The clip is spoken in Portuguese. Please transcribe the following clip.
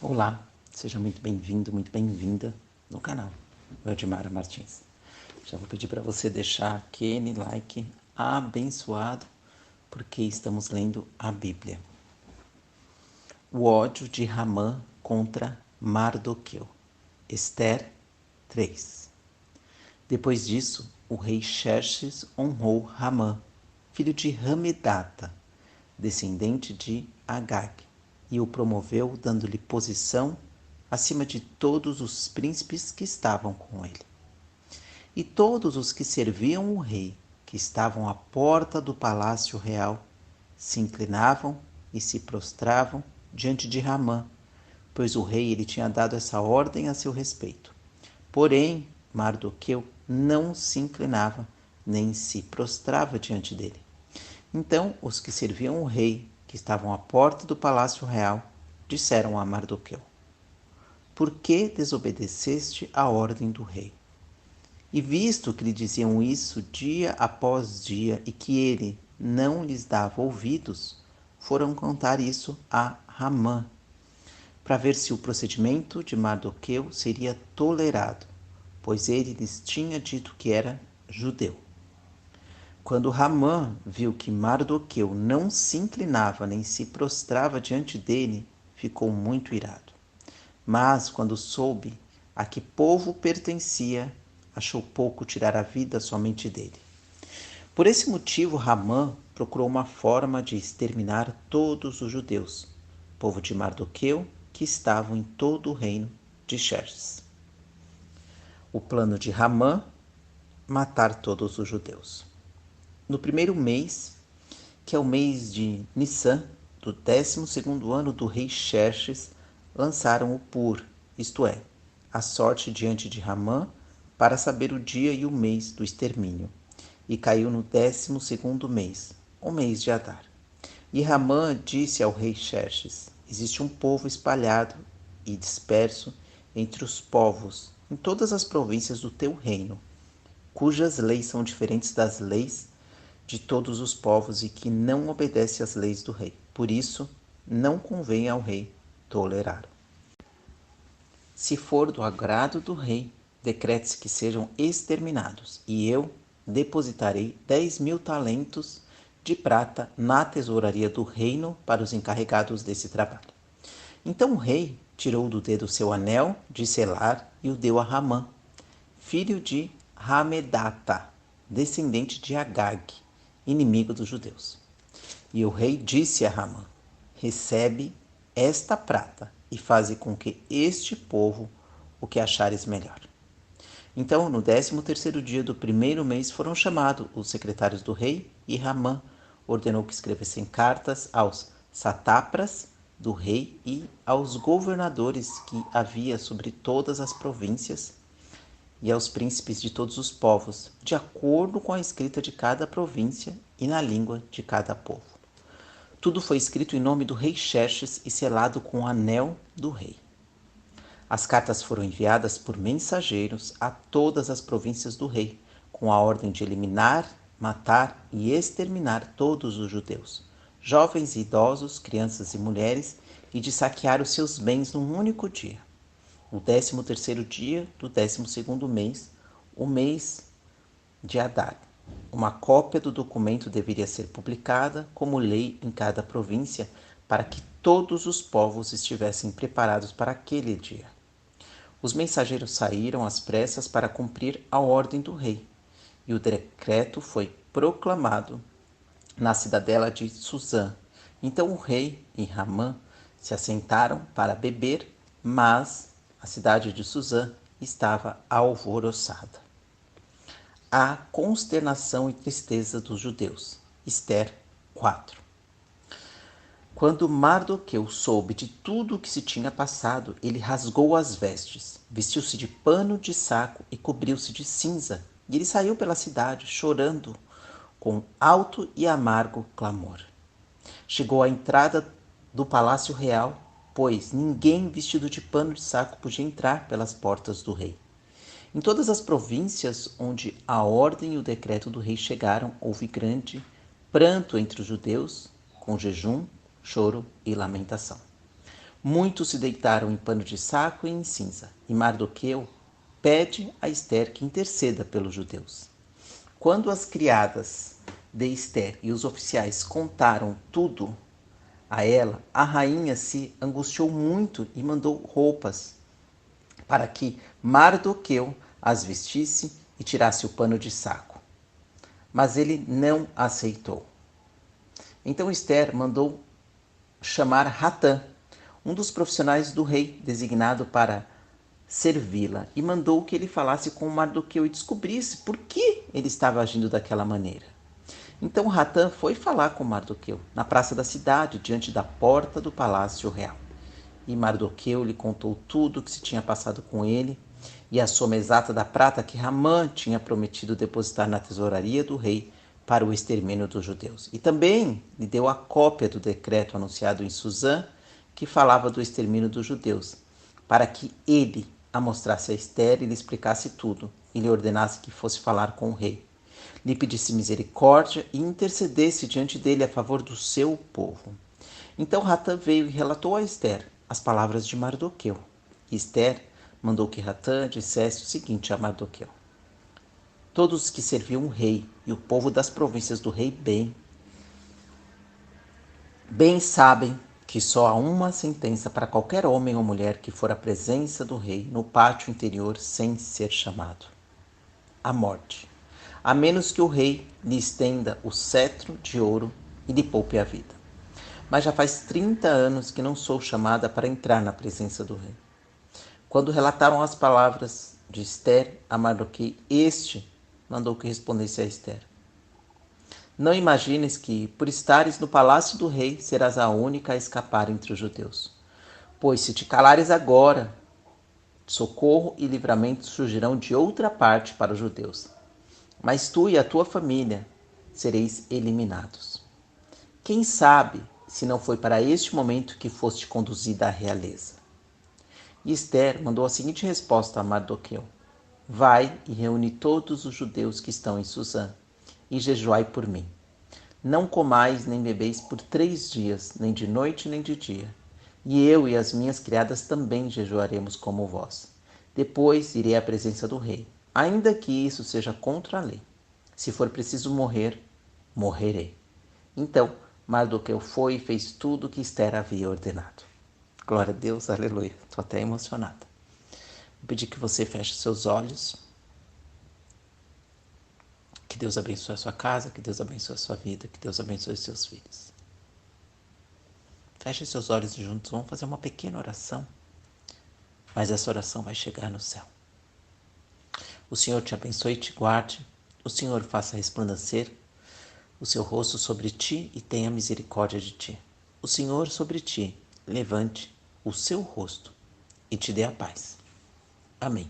Olá, seja muito bem-vindo, muito bem-vinda no canal Edmara Martins. Já vou pedir para você deixar aquele like abençoado, porque estamos lendo a Bíblia. O ódio de Ramã contra Mardoqueu. Esther 3. Depois disso, o rei Xerxes honrou Ramã, filho de Hamedata, descendente de Agag, e o promoveu, dando-lhe posição acima de todos os príncipes que estavam com ele. E todos os que serviam o rei, que estavam à porta do palácio real, se inclinavam e se prostravam diante de Ramã, pois o rei lhe tinha dado essa ordem a seu respeito. Porém, Mardoqueu não se inclinava, nem se prostrava diante dele. Então os que serviam o rei, que estavam à porta do palácio real, disseram a Mardoqueu: Por que desobedeceste à ordem do rei? E visto que lhe diziam isso dia após dia e que ele não lhes dava ouvidos, foram contar isso a Ramã, para ver se o procedimento de Mardoqueu seria tolerado, pois ele lhes tinha dito que era judeu. Quando Ramã viu que Mardoqueu não se inclinava nem se prostrava diante dele, ficou muito irado. Mas, quando soube a que povo pertencia, achou pouco tirar a vida somente dele. Por esse motivo, Ramã procurou uma forma de exterminar todos os judeus, povo de Mardoqueu, que estavam em todo o reino de Xerxes. O plano de Ramã: matar todos os judeus. No primeiro mês, que é o mês de Nissan, do 12º ano do rei Xerxes, lançaram o Pur, isto é, a sorte diante de Ramã, para saber o dia e o mês do extermínio. E caiu no 12º mês, o mês de Adar. E Ramã disse ao rei Xerxes: Existe um povo espalhado e disperso entre os povos, em todas as províncias do teu reino, cujas leis são diferentes das leis de todos os povos e que não obedece às leis do rei. Por isso, não convém ao rei tolerar. Se for do agrado do rei, decrete-se que sejam exterminados, e eu depositarei 10.000 talentos de prata na tesouraria do reino para os encarregados desse trabalho. Então o rei tirou do dedo seu anel de selar e o deu a Ramã, filho de Hamedata, descendente de Agag, inimigo dos judeus. E o rei disse a Ramã: Recebe esta prata e faze com que este povo o que achares melhor. Então, no 13º dia do primeiro mês, foram chamados os secretários do rei, e Ramã ordenou que escrevessem cartas aos satrapas do rei e aos governadores que havia sobre todas as províncias e aos príncipes de todos os povos, de acordo com a escrita de cada província e na língua de cada povo. Tudo foi escrito em nome do rei Xerxes e selado com o anel do rei. As cartas foram enviadas por mensageiros a todas as províncias do rei, com a ordem de eliminar, matar e exterminar todos os judeus, jovens e idosos, crianças e mulheres, e de saquear os seus bens num único dia. O 13º dia do 12º mês, o mês de Adar. Uma cópia do documento deveria ser publicada como lei em cada província, para que todos os povos estivessem preparados para aquele dia. Os mensageiros saíram às pressas para cumprir a ordem do rei, e o decreto foi proclamado na cidadela de Suzã. Então o rei e Ramã se assentaram para beber, mas a cidade de Suzã estava alvoroçada. A consternação e tristeza dos judeus. Esther 4. Quando Mardoqueu soube de tudo o que se tinha passado, ele rasgou as vestes, vestiu-se de pano de saco e cobriu-se de cinza. E ele saiu pela cidade, chorando, com alto e amargo clamor. Chegou à entrada do palácio real, pois ninguém vestido de pano de saco podia entrar pelas portas do rei. Em todas as províncias onde a ordem e o decreto do rei chegaram, houve grande pranto entre os judeus, com jejum, choro e lamentação. Muitos se deitaram em pano de saco e em cinza, e Mardoqueu pede a Ester que interceda pelos judeus. Quando as criadas de Ester e os oficiais contaram tudo a ela, a rainha se angustiou muito e mandou roupas para que Mardoqueu as vestisse e tirasse o pano de saco. Mas ele não aceitou. Então Ester mandou chamar Hatã, um dos profissionais do rei designado para servi-la, e mandou que ele falasse com Mardoqueu e descobrisse por que ele estava agindo daquela maneira. Então Hatã foi falar com Mardoqueu na praça da cidade, diante da porta do palácio real. E Mardoqueu lhe contou tudo o que se tinha passado com ele e a soma exata da prata que Ramã tinha prometido depositar na tesouraria do rei para o extermínio dos judeus. E também lhe deu a cópia do decreto anunciado em Suzã, que falava do extermínio dos judeus, para que ele a mostrasse a Ester e lhe explicasse tudo, e lhe ordenasse que fosse falar com o rei. Lhe pedisse misericórdia e intercedesse diante dele a favor do seu povo. Então Hatã veio e relatou a Ester as palavras de Mardoqueu. E Ester mandou que Hatã dissesse o seguinte a Mardoqueu: todos que serviam o rei e o povo das províncias do rei bem sabem que só há uma sentença para qualquer homem ou mulher que for à presença do rei no pátio interior sem ser chamado: a morte, a menos que o rei lhe estenda o cetro de ouro e lhe poupe a vida. Mas já faz 30 anos que não sou chamada para entrar na presença do rei. Quando relataram as palavras de Ester a Mardoqueu, este mandou que respondesse a Ester: não imagines que, por estares no palácio do rei, serás a única a escapar entre os judeus. Pois se te calares agora, socorro e livramento surgirão de outra parte para os judeus. Mas tu e a tua família sereis eliminados. Quem sabe se não foi para este momento que foste conduzida à realeza? E Ester mandou a seguinte resposta a Mardoqueu: vai e reúne todos os judeus que estão em Suzã, e jejuai por mim. Não comais nem bebeis por 3 dias, nem de noite nem de dia. E eu e as minhas criadas também jejuaremos como vós. Depois irei à presença do rei, ainda que isso seja contra a lei. Se for preciso morrer, morrerei. Então Mardoqueu foi e fez tudo o que Ester havia ordenado. Glória a Deus, aleluia. Estou até emocionada. Vou pedir que você feche seus olhos. Que Deus abençoe a sua casa, que Deus abençoe a sua vida, que Deus abençoe os seus filhos. Feche seus olhos juntos, vamos fazer uma pequena oração, mas essa oração vai chegar no céu. O Senhor te abençoe e te guarde, o Senhor faça resplandecer o seu rosto sobre ti e tenha misericórdia de ti. O Senhor sobre ti levante o seu rosto e te dê a paz. Amém.